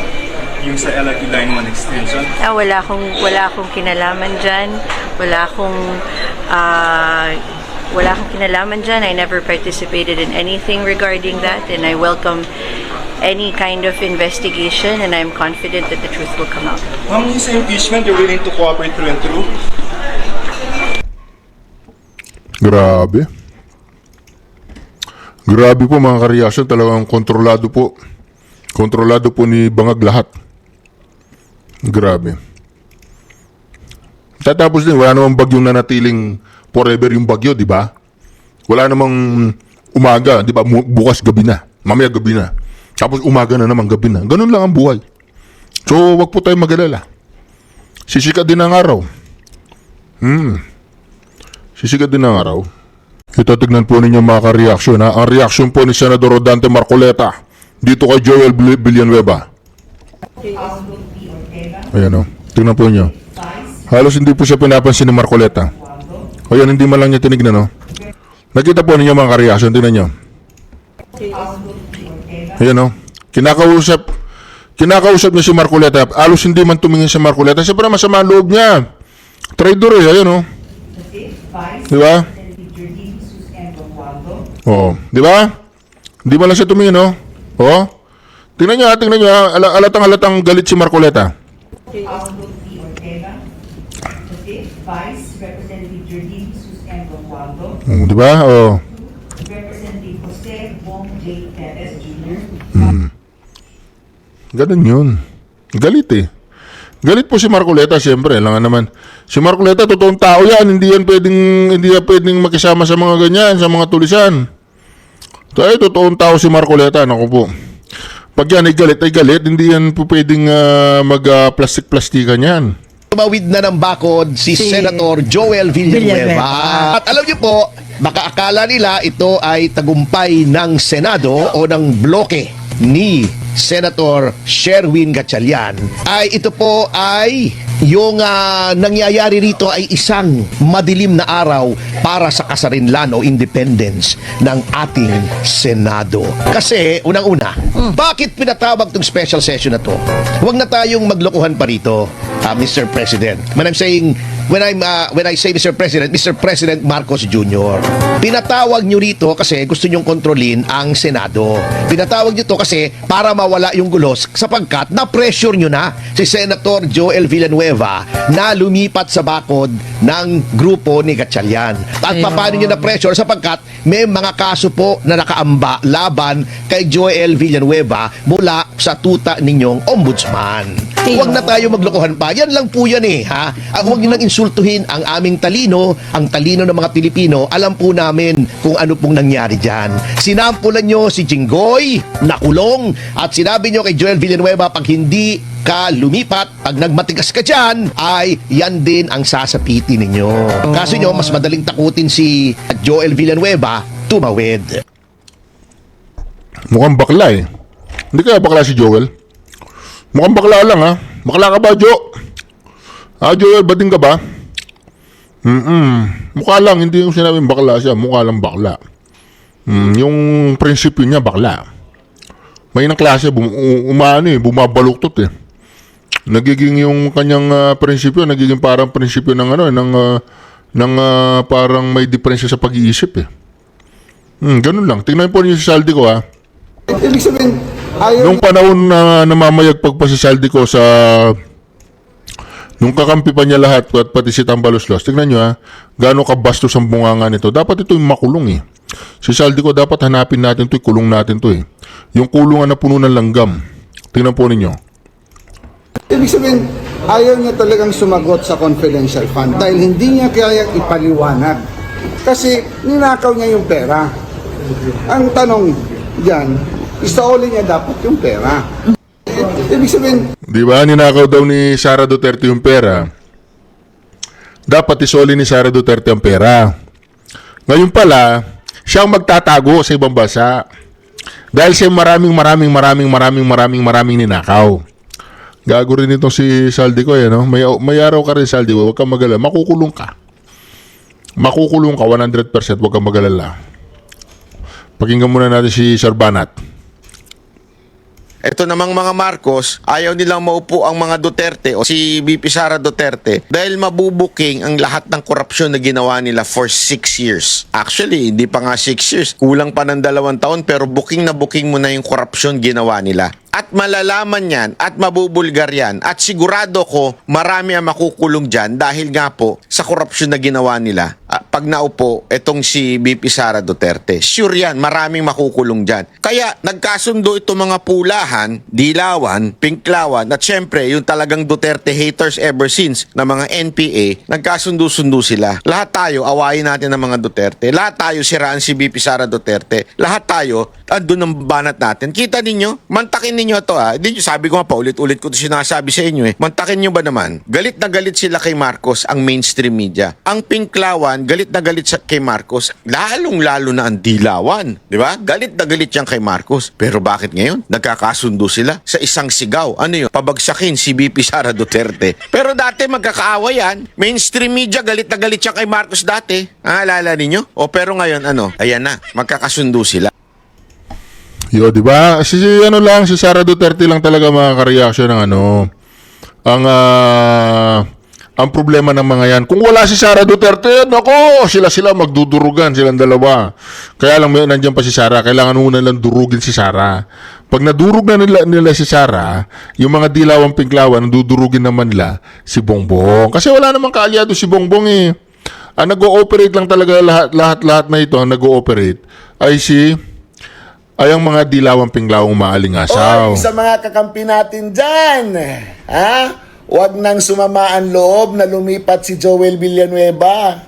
yung sa LRT Line 1 extension. Wala akong kinalaman dyan. Wala akong kinalaman dyan. I never participated in anything regarding that, and I welcome any kind of investigation, and I'm confident that the truth will come out. Ma'am, yung sa impeachment, you're willing to cooperate through and through? Grabe. Grabe po mga ka-reaction. Talagang kontrolado po. Kontrolado po ni Bangag lahat. Grabe. Tatapos din, wala namang bagyong nanatiling forever yung bagyo, di ba? Wala namang umaga, di ba? Bukas gabi na. Mamaya gabi na. Tapos umaga na naman, gabi na. Ganun lang ang buhay. So, wag po tayong mag-alala. Sisikat din ang araw. Sisikat din ang araw. Ito, tignan po ninyo mga ka-reaction. Ang reaction po ni Senador Rodante Marcoleta dito kay Joel Villanueva. Ayan o. Tignan po ninyo. Halos hindi po siya pinapansin ni Marcoleta. O yan, hindi man lang niya tinignan, no? Nakita po ninyo mga ka-reaction. Tignan nyo. Ayan o. Kinakausap niya si Marcoleta. Halos hindi man tumingin si Marcoleta. Siyempre masama ang loob niya. Traidor eh. Ayan o. Di ba? Oo. Di ba? Hindi man lang siya tumingin, no? Oo. Tingnan nyo. Alatang galit si Marcoleta. Di ba? Oo. Ganun yun. Galit eh. Galit po si Marcoleta, siyempre. Lang naman. Si Marcoleta, totoong tao yan. Hindi yan pwedeng makisama sa mga ganyan, sa mga tulisan. Tayo, totoong tao si Marcoleta. Naku po. Pag yan ay galit. Hindi yan po pwedeng mag-plastik-plastikan yan. Tumawid na ng bakod si Senator Joel Villanueva. At alam niyo po, baka akala nila ito ay tagumpay ng Senado o ng bloke ni Senator Sherwin Gatchalian, ay ito po ay yung nangyayari rito ay isang madilim na araw para sa kasarinlan o independence ng ating Senado. Kasi, unang-una, bakit pinatawag tong special session na to? Huwag na tayong maglokohan pa rito, Mr. President. When I say Mr. President Marcos Jr. Pinatawag nyo rito kasi gusto nyong kontrolin ang Senado. Pinatawag nyo to kasi para mawala yung gulos sapagkat na-pressure nyo na si Senator Joel Villanueva na lumipat sa bakod ng grupo ni Gatchalian. At paano nyo na-pressure sapagkat may mga kaso po na nakaamba laban kay Joel Villanueva mula sa tuta ninyong ombudsman. Huwag na tayo maglokohan pa. Yan lang po yan ha. Huwag nyo nang insultuhin ang aming talino, ang talino ng mga Pilipino. Alam po namin kung ano pong nangyari dyan. Sinampulan nyo si Jinggoy, nakulong, at sinabi nyo kay Joel Villanueva, pag hindi ka lumipat, pag nagmatigas ka dyan, ay yan din ang sasapitin ninyo. Kaso nyo, mas madaling takutin si Joel Villanueva, tumawid. Mukhang bakla eh. Hindi kaya bakla si Joel? Mukhang bakla lang ha. Bakla ka ba, Jo? Joel, bading ka ba? Mukha lang, hindi yung sinabing bakla siya. Mukha lang bakla. Yung prinsipyo niya, bakla. May ng klase, bumabaluktot eh. Nagiging yung kanyang prinsipyo, nagiging parang prinsipyo ng parang may diferensya sa pag-iisip eh. Ganun lang. Tingnan po niyo si Saldico ha. Ibig sabihin, Nung panahon na namamayagpag pa si Saldico sa nung kakampi pa niya lahat at pati si Tambaloslos, tignan nyo ha, gaano kabastos ang bunganga nito. Dapat ito yung makulong eh. Si Saldico dapat hanapin natin ito, kulong natin ito eh. Yung kulungan na puno ng langgam. Tingnan po ninyo. ibig sabihin, ayaw niya talagang sumagot sa confidential fund dahil hindi niya kaya ipaliwanag. Kasi ninakaw niya yung pera. Ang tanong dyan, isauli niya dapat yung pera. Ibig sabihin, di ba, ninakaw daw ni Sara Duterte yung pera. Dapat isoli ni Sara Duterte ang pera. Ngayon pala, siya ang magtatago sa ibang bansa. Dahil siya maraming ninakaw. Gago rin itong si Saldico eh, no? May araw ka rin, Saldico, huwag kang magalala. Makukulong ka. Makukulong ka 100%, huwag kang magalala. Pakinggan muna natin si Sir Banat. Ito namang mga Marcos, ayaw nilang maupo ang mga Duterte o si VP Sara Duterte dahil mabubuking ang lahat ng korupsyon na ginawa nila for 6 years. Actually, hindi pa nga 6 years. Kulang pa ng 2 taon pero booking na booking mo na yung korupsyon ginawa nila. At malalaman yan at mabubulgar yan at sigurado ko marami ang makukulong dyan dahil nga po sa korupsyon na ginawa nila pag naupo itong si VP Sara Duterte. Sure yan, maraming makukulong dyan. Kaya nagkasundo itong mga pulahan, dilawan, pinklawan at syempre yung talagang Duterte haters ever since na mga NPA, nagkasundo-sundo sila. Lahat tayo, awayin natin ang mga Duterte. Lahat tayo siraan si VP Sara Duterte. Lahat tayo, andun ang banat natin. Kita ninyo, mantakin ninyo ito ha. Sabi ko nga pa, ulit-ulit ko ito sinasabi sa inyo eh. Mantakin nyo ba naman? Galit na galit sila kay Marcos, ang mainstream media. Ang pinklawan, galit na galit kay Marcos. Lalong-lalo na ang dilawan. Di ba? Galit na galit yan kay Marcos. Pero bakit ngayon? Nagkakasundo sila sa isang sigaw. Ano yun? Pabagsakin si VP Sara Duterte. Pero dati magkakaawa yan. Mainstream media, galit na galit siya kay Marcos dati. Alala ninyo? O pero ngayon, ano? Ayan na, magkakasundo sila. Yo, di ba? Si Sara Duterte lang talaga makaka-reaction ng ang problema ng mga yan. Kung wala si Sara Duterte, nako, sila magdudurugan, silang dalawa. Kaya lang nandiyan pa si Sara, kailangan muna lang durugin si Sara. Pag nadurog na nila si Sara, yung mga dilawang pinklawan, dudurugin naman nila si Bongbong. Kasi wala namang kaalyado si Bongbong eh. Ang nag-ooperate lang talaga lahat na ito, ang nag-ooperate ay ang mga dilawang pinglawang maalingasaw. Sa mga kakampi natin dyan, huwag nang sumama ang loob na lumipat si Joel Villanueva.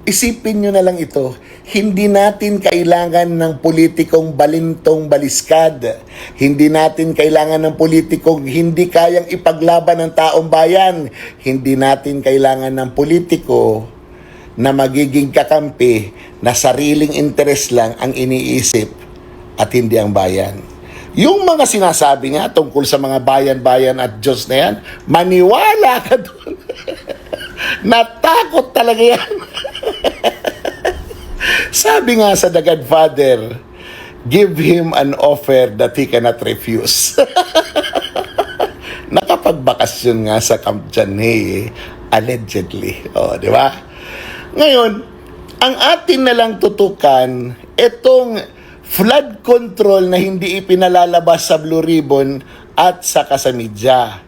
Isipin nyo na lang ito, hindi natin kailangan ng politikong balintong baliskad. Hindi natin kailangan ng politikong hindi kayang ipaglaban ng taong bayan. Hindi natin kailangan ng politiko na magiging kakampi na sariling interes lang ang iniisip at hindi ang bayan. Yung mga sinasabi nga tungkol sa mga bayan-bayan at Diyos na yan, maniwala ka doon. Natakot talaga yan. Sabi nga sa The Godfather, give him an offer that he cannot refuse. Nakapagbakasyon nga sa Camp Janay, allegedly. O, di ba? Ngayon, ang atin na lang tutukan, itong flood control na hindi ipinalalabas sa Blue Ribbon at sa kasamidya.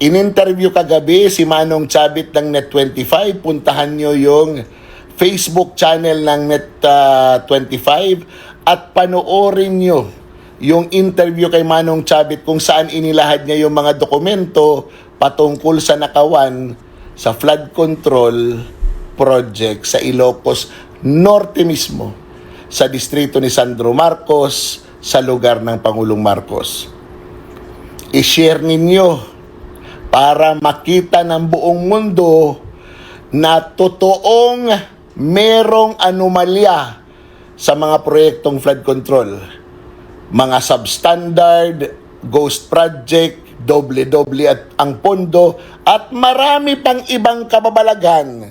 In-interview kagabi si Manong Chabit ng Net25. Puntahan nyo yung Facebook channel ng Net25 at panoorin nyo yung interview kay Manong Chabit kung saan inilahad niya yung mga dokumento patungkol sa nakawan sa flood control project sa Ilocos Norte mismo, sa distrito ni Sandro Marcos, sa lugar ng Pangulong Marcos. I-share ninyo para makita ng buong mundo na totoong merong anomalya sa mga proyektong flood control. Mga substandard, ghost project, doble-doble at ang pondo, at marami pang ibang kababalagan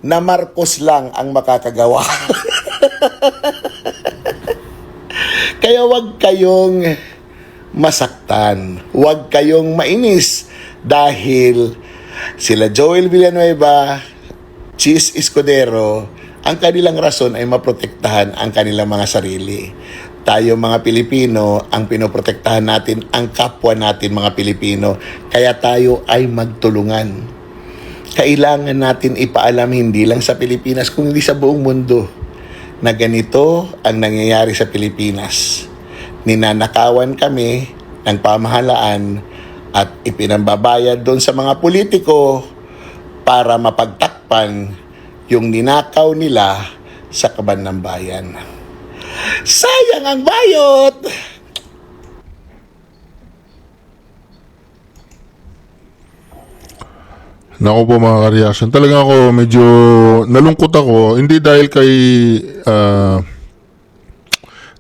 na Marcos lang ang makakagawa. Kaya wag kayong masaktan, wag kayong mainis dahil sila Joel Villanueva, Chis Escudero, ang kanilang rason ay maprotektahan ang kanilang mga sarili. Tayo mga Pilipino, ang pinoprotektahan natin ang kapwa natin mga Pilipino, kaya tayo ay magtulungan. Kailangan natin ipaalam hindi lang sa Pilipinas kundi sa buong mundo na ganito ang nangyayari sa Pilipinas. Ninanakawan kami ng pamahalaan at ipinambabayad doon sa mga politiko para mapagtakpan yung ninakaw nila sa kaban ng bayan. Sayang ang bayot! Naku po mga ka-reaction. Talaga ako medyo nalungkot ako. Hindi dahil kay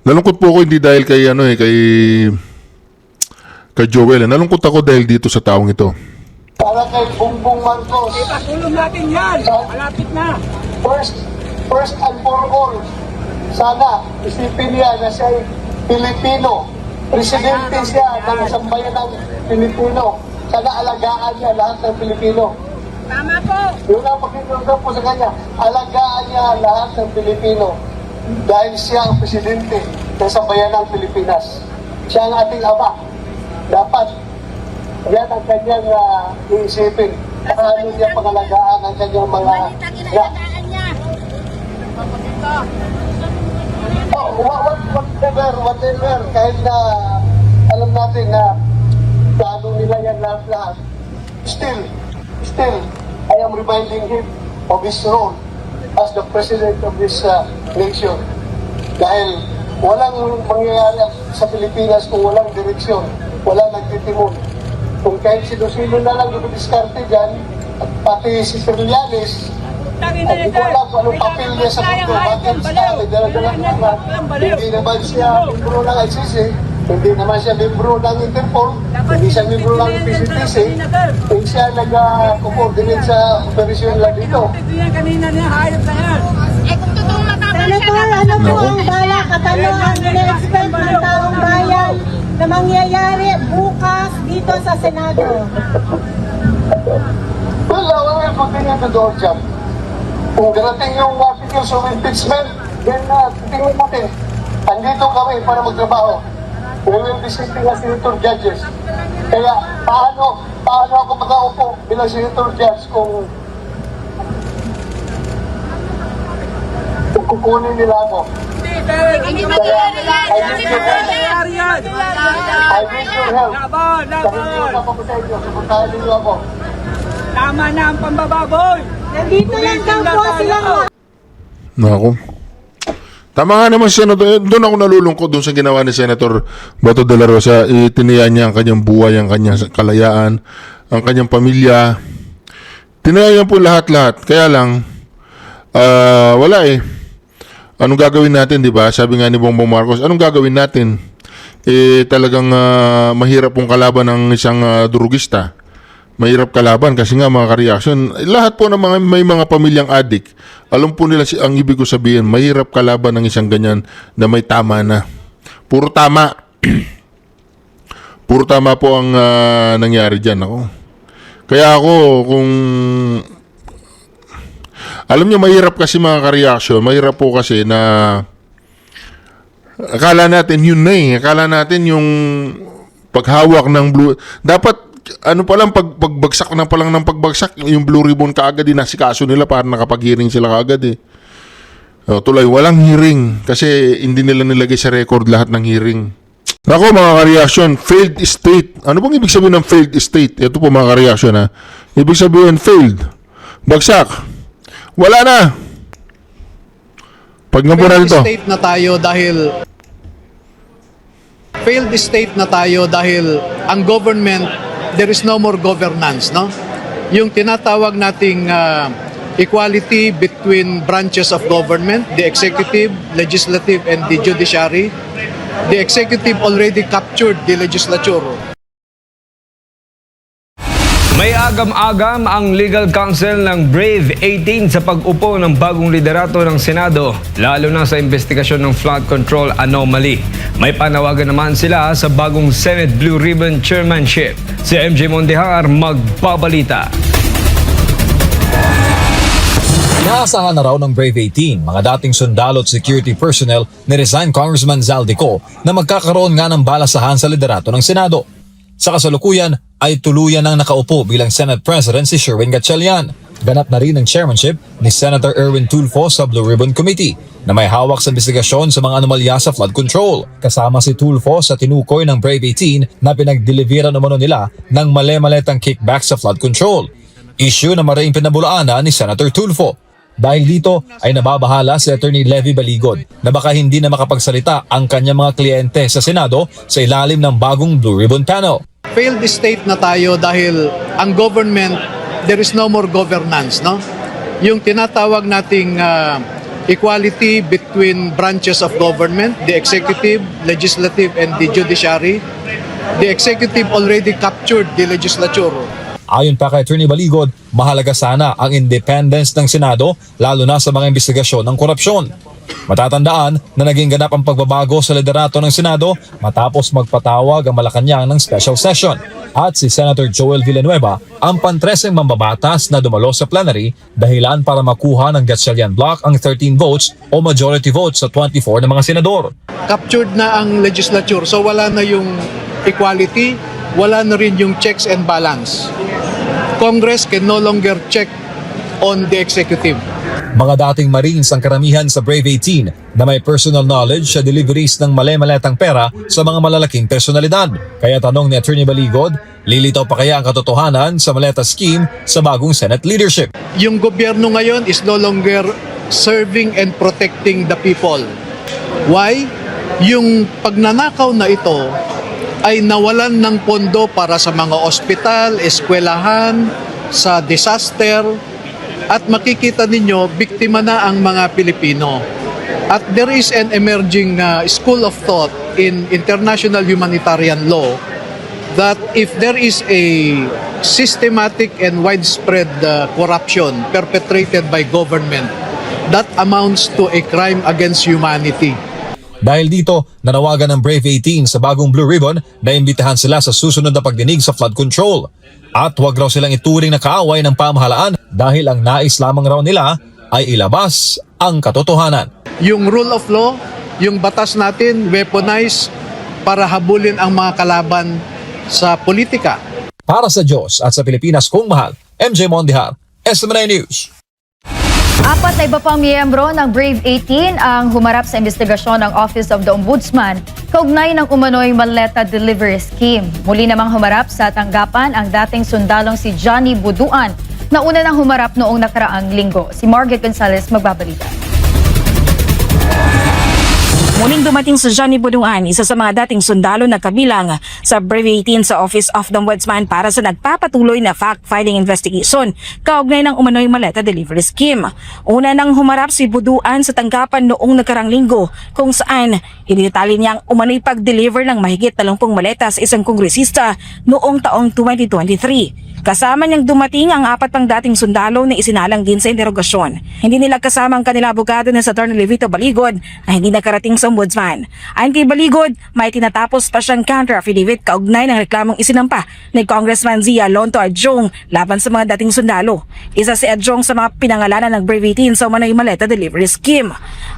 nalungkot po ako hindi dahil kay kay Joel. Nalungkot ako dahil dito sa taong ito. Para kay Bongbong Marcos. Ipatulong natin yan. Malapit na. First and for all, sana isipin niya na siya ay Pilipino. Presidente siya ng isang bayan ng Pilipino. Sana alagaan niya lahat ng Pilipino. Tama po. Yun ang pakikiramdam po sa kanya. Alagaan niya lahat ng Pilipino. Dahil siya ang presidente ng isang bayan ng Pilipinas. Siya ang ating ama. Dapat yan ang kanyang iisipin. Paano niya pangalagaan ang kanyang mga whatever, kahit na alam natin na plano nila yan lahat. Still, I am reminding him of his role as the president of this nation. Dahil walang mangyayari sa Pilipinas kung walang direksyon, walang nagtitimon. Kung kahit sino-sino na lang dumidiskarte dyan, at pati si Trillanes, hindi ko alam kung anong papel niya sa mundo. Bakit siya, may dala-dala naman. Hindi naman siya membro ng ICC, hindi naman siya membro ng Interpol, hindi siya membro ng PCTC, hindi siya nag-coordinate sa operasyon lang dito. Kanina niya, hayop na yan. Kung totoong matapos siya, ano po ang balak at ano ang ina-expect ng taong bayan na mangyayari bukas dito sa Senado? Well, we'll continue to do our job. Kung darating yung articles of impeachment, then tingnan natin. Andito kami para magtrabaho. We will be sitting as senator judges. Kaya paano ako mag-aupo bilang senator judge kung kukunin nila ako? I need your help. Supuntahan niyo ako. Tama na ang pambababoy. Nandito lang daw po silang Naku. Tama nga naman siya. Doon ako nalulungkot doon sa ginawa ni Senator Bato de la Rosa. Tinayaan niya ang kanyang buhay, ang kanyang kalayaan, ang kanyang pamilya. Tinayaan po lahat-lahat. Kaya lang, wala eh. Anong gagawin natin, di ba? Sabi nga ni Bongbong Marcos, anong gagawin natin? talagang mahirap pong kalaban ng isang drugista. Mahirap kalaban kasi nga mga ka-reaction, lahat po ng may mga pamilyang addict, alam po nila ang ibig ko sabihin, mahirap kalaban ng isang ganyan na may tama na. Puro tama. Puro tama po ang nangyari dyan. Kaya ako, kung alam nyo, mahirap kasi mga ka-reaction, mahirap po kasi na akala natin yun na akala natin yung paghawak ng blue, dapat ano pa lang, pagbagsak na pa lang ng pagbagsak, yung blue ribbon kaagad dinasikaso nila para nakapag-hearing sila kaagad tuloy, walang hearing kasi hindi nila nilagay sa record lahat ng hearing. Ako mga ka-reaction, failed state. Ano bang ibig sabihin ng failed state? Ito po mga ka-reaction ibig sabihin failed, bagsak, wala na. Pag nabunan ito, Failed state na tayo dahil ang government, there is no more governance, no? Yung tinatawag nating equality between branches of government, the executive, legislative, and the judiciary. The executive already captured the legislature. May agam-agam ang legal counsel ng Brave 18 sa pag-upo ng bagong liderato ng Senado, lalo na sa investigasyon ng flood control anomaly. May panawagan naman sila sa bagong Senate Blue Ribbon Chairmanship. Si MJ Mondihar magbabalita. Inaasahan na raw ng Brave 18, mga dating sundalo at security personnel ni resigned Congressman Zaldico na magkakaroon nga ng balasahan sa liderato ng Senado. Sa kasalukuyan ay tuluyan ang nakaupo bilang Senate President si Sherwin Gatchalian. Ganap na rin ang chairmanship ni Senator Erwin Tulfo sa Blue Ribbon Committee na may hawak sa investigasyon sa mga anomalya sa flood control. Kasama si Tulfo sa tinukoy ng Brave 18 na pinagdelivera umano nila ng mali-maletang kickback sa flood control. Issue na maraming pinabulaanan ni Senator Tulfo. Dahil dito ay nababahala si Attorney Levy Baligod na baka hindi na makapagsalita ang kanyang mga kliyente sa Senado sa ilalim ng bagong Blue Ribbon Panel. Failed state na tayo dahil ang government, there is no more governance, no? Yung tinatawag nating equality between branches of government, the executive, legislative, and the judiciary. The executive already captured the legislature. Ayon pa kay Attorney Baligod, mahalaga sana ang independence ng Senado lalo na sa mga investigasyon ng korupsyon. Matatandaan na naging ganap ang pagbabago sa liderato ng Senado matapos magpatawag ang Malacanang ng special session. At si Senator Joel Villanueva ang pantreseng mambabatas na dumalo sa plenary dahilan para makuha ng Gatchalian block ang 13 votes o majority votes sa 24 ng mga senador. Captured na ang legislature, so wala na yung equality, wala na rin yung checks and balance. Congress can no longer check on the executive. Mga dating Marines ang karamihan sa Brave 18 na may personal knowledge sa deliveries ng mali-maletang pera sa mga malalaking personalidad. Kaya tanong ni Attorney Baligod, lilitaw pa kaya ang katotohanan sa maleta scheme sa bagong Senate leadership? Yung gobyerno ngayon is no longer serving and protecting the people. Why? Yung pagnanakaw na ito ay nawalan ng pondo para sa mga ospital, eskwelahan, sa disaster, at makikita ninyo, biktima na ang mga Pilipino. At there is an emerging school of thought in international humanitarian law that if there is a systematic and widespread corruption perpetrated by government, that amounts to a crime against humanity. Dahil dito, nanawagan ng Brave 18 sa bagong Blue Ribbon na imbitahan sila sa susunod na pagdinig sa flood control. At huwag raw silang ituring na kaaway ng pamahalaan dahil ang nais lamang raw nila ay ilabas ang katotohanan. Yung rule of law, yung batas natin, weaponize para habulin ang mga kalaban sa politika. Para sa Diyos at sa Pilipinas kung mahal, MJ Mondihar, SMNI News. 4 na iba pang miyembro ng Brave 18 ang humarap sa investigasyon ng Office of the Ombudsman kaugnay ng umano'y maleta delivery scheme. Muli namang humarap sa tanggapan ang dating sundalong si Johnny Buduan na una nang humarap noong nakaraang linggo. Si Margaret Gonzalez magbabalita. Muling dumating sa Johnny Bunuan, isa sa mga dating sundalo na kabilang sa Brave 18 sa Office of the Ombudsman para sa nagpapatuloy na fact-finding investigation kaugnay ng umano'y maleta delivery scheme. Una nang humarap si Buduan sa tanggapan noong nakarang linggo kung saan idinitali niyang umano'y pag-deliver ng mahigit 30 maleta sa isang kongresista noong taong 2023. Kasama niyang dumating ang 4 pang dating sundalo na isinalang din sa interogasyon. Hindi nila kasama ang kanilang abogado na sa Attorney Levito Baligod na hindi nakarating sa ombudsman. Ayon kay Baligod, may tinatapos pa siyang counter affidavit kaugnay ng reklamong isinampa ni Congressman Zia Lonto Adjong laban sa mga dating sundalo. Isa si Adjong sa mga pinangalanan ng Brave 18 sa umano'y maleta delivery scheme.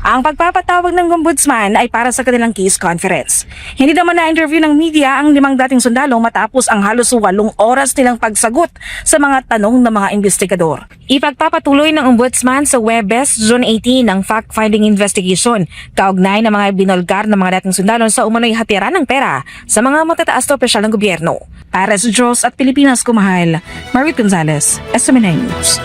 Ang pagpapatawag ng ombudsman ay para sa kanilang case conference. Hindi naman na-interview ng media ang 5 dating sundalo matapos ang halos 8 oras nilang pagsagot sa mga tanong ng mga investigador. Ipagpapatuloy ng ombudsman sa Webes, June 18 ang fact-finding investigation kaugnay ng mga binolgar ng mga dating sundalo sa umano'y hatiran ng pera sa mga matataas na opisyal ng gobyerno. Para sa Diyos at Pilipinas kumahal, Marit Gonzalez, SMNI News.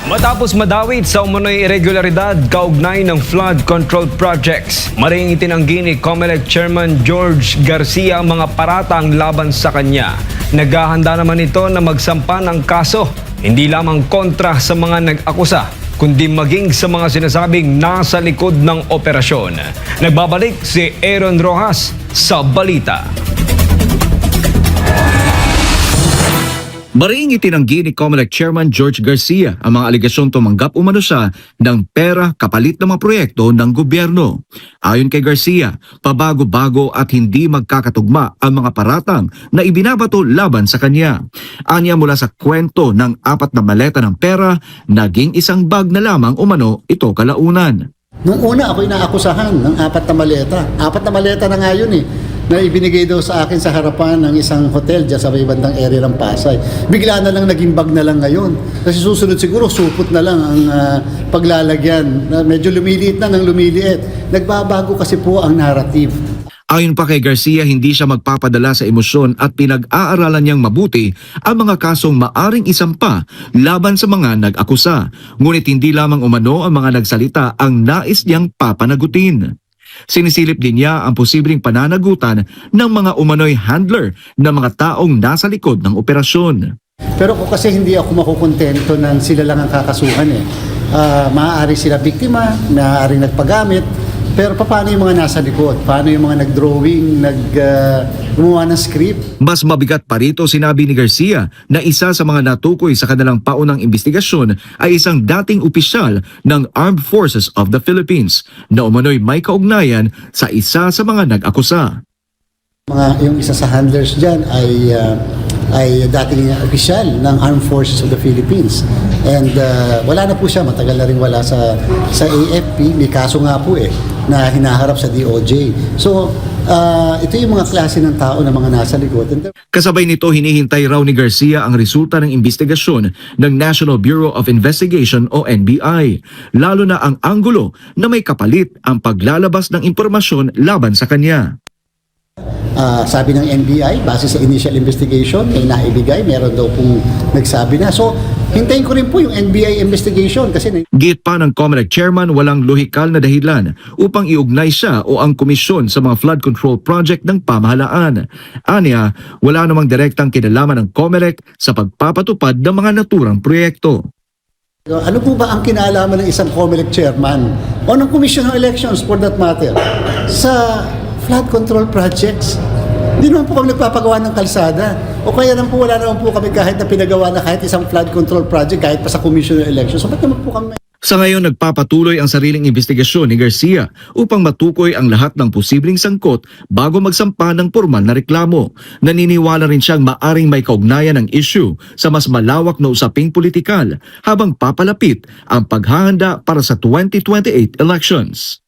Matapos madawit sa umano'y irregularidad kaugnay ng flood control projects, maring itinanggi ni COMELEC Chairman George Garcia ang mga paratang laban sa kanya. Naghahanda naman ito na magsampa ng kaso, hindi lamang kontra sa mga nag-akusa, kundi maging sa mga sinasabing nasa likod ng operasyon. Nagbabalik si Aaron Rojas sa balita. Maring itinanggi ni COMELEC Chairman George Garcia ang mga aligasyong tumanggap umano siya ng pera kapalit ng mga proyekto ng gobyerno. Ayon kay Garcia, pabago-bago at hindi magkakatugma ang mga paratang na ibinabato laban sa kanya. Anya mula sa kwento ng 4 na maleta ng pera, naging isang bag na lamang umano ito kalaunan. Nung una ako'y naakusahan ng 4 na maleta. 4 na maleta na nga yun na ibinigay daw sa akin sa harapan ng isang hotel dyan sa may bandang area ng Pasay. Bigla na lang naging bag na lang ngayon. Kasi susunod siguro supot na lang ang paglalagyan. Medyo lumiliit na ng lumiliit. Nagbabago kasi po ang narrative. Ayon pa kay Garcia, hindi siya magpapadala sa emosyon at pinag-aaralan niyang mabuti ang mga kasong maaring isampa laban sa mga nag-akusa. Ngunit hindi lamang umano ang mga nagsalita ang nais niyang papanagutin. Sinisilip din niya ang posibleng pananagutan ng mga umano'y handler ng mga taong nasa likod ng operasyon. Pero kung kasi hindi ako makukontento na sila lang ang kakasuhan maaari sila biktima, maaari nagpagamit. Pero paano yung mga nasa likod? Paano yung mga nag-drawing, gumawa ng script? Mas mabigat pa rito sinabi ni Garcia na isa sa mga natukoy sa kanilang paunang investigasyon ay isang dating opisyal ng Armed Forces of the Philippines na umano'y may kaugnayan sa isa sa mga nag-akusa. Yung isa sa handlers dyan ay dating opisyal ng Armed Forces of the Philippines. And wala na po siya, matagal na rin wala sa AFP. May kaso nga po na hinaharap sa DOJ. So, ito yung mga klase ng tao na mga nasa likod. Kasabay nito, hinihintay raw ni Garcia ang resulta ng investigasyon ng National Bureau of Investigation o NBI, lalo na ang anggulo na may kapalit ang paglalabas ng impormasyon laban sa kanya. Sabi ng NBI, base sa initial investigation, may naibigay, meron daw pong nagsabi na. So, hintayin ko rin po yung NBI investigation kasi... Git pa ng COMELEC Chairman, walang lohikal na dahilan upang iugnay siya o ang komisyon sa mga flood control project ng pamahalaan. Anya, wala namang direktang kinalaman ng COMELEC sa pagpapatupad ng mga naturang proyekto. Ano po ba ang kinalaman ng isang COMELEC chairman o ng Commission on Elections for that matter sa flood control projects? Hindi naman po kami nagpapagawa ng kalsada. O kaya naman po wala naman po kami kahit na pinagawa na kahit isang flood control project kahit pa sa Commission on Elections. So ba't naman po kami... Sa ngayon, nagpapatuloy ang sariling investigasyon ni Garcia upang matukoy ang lahat ng posibleng sangkot bago magsampa ng formal na reklamo. Naniniwala rin siyang maaring may kaugnayan ng issue sa mas malawak na usaping politikal habang papalapit ang paghahanda para sa 2028 elections.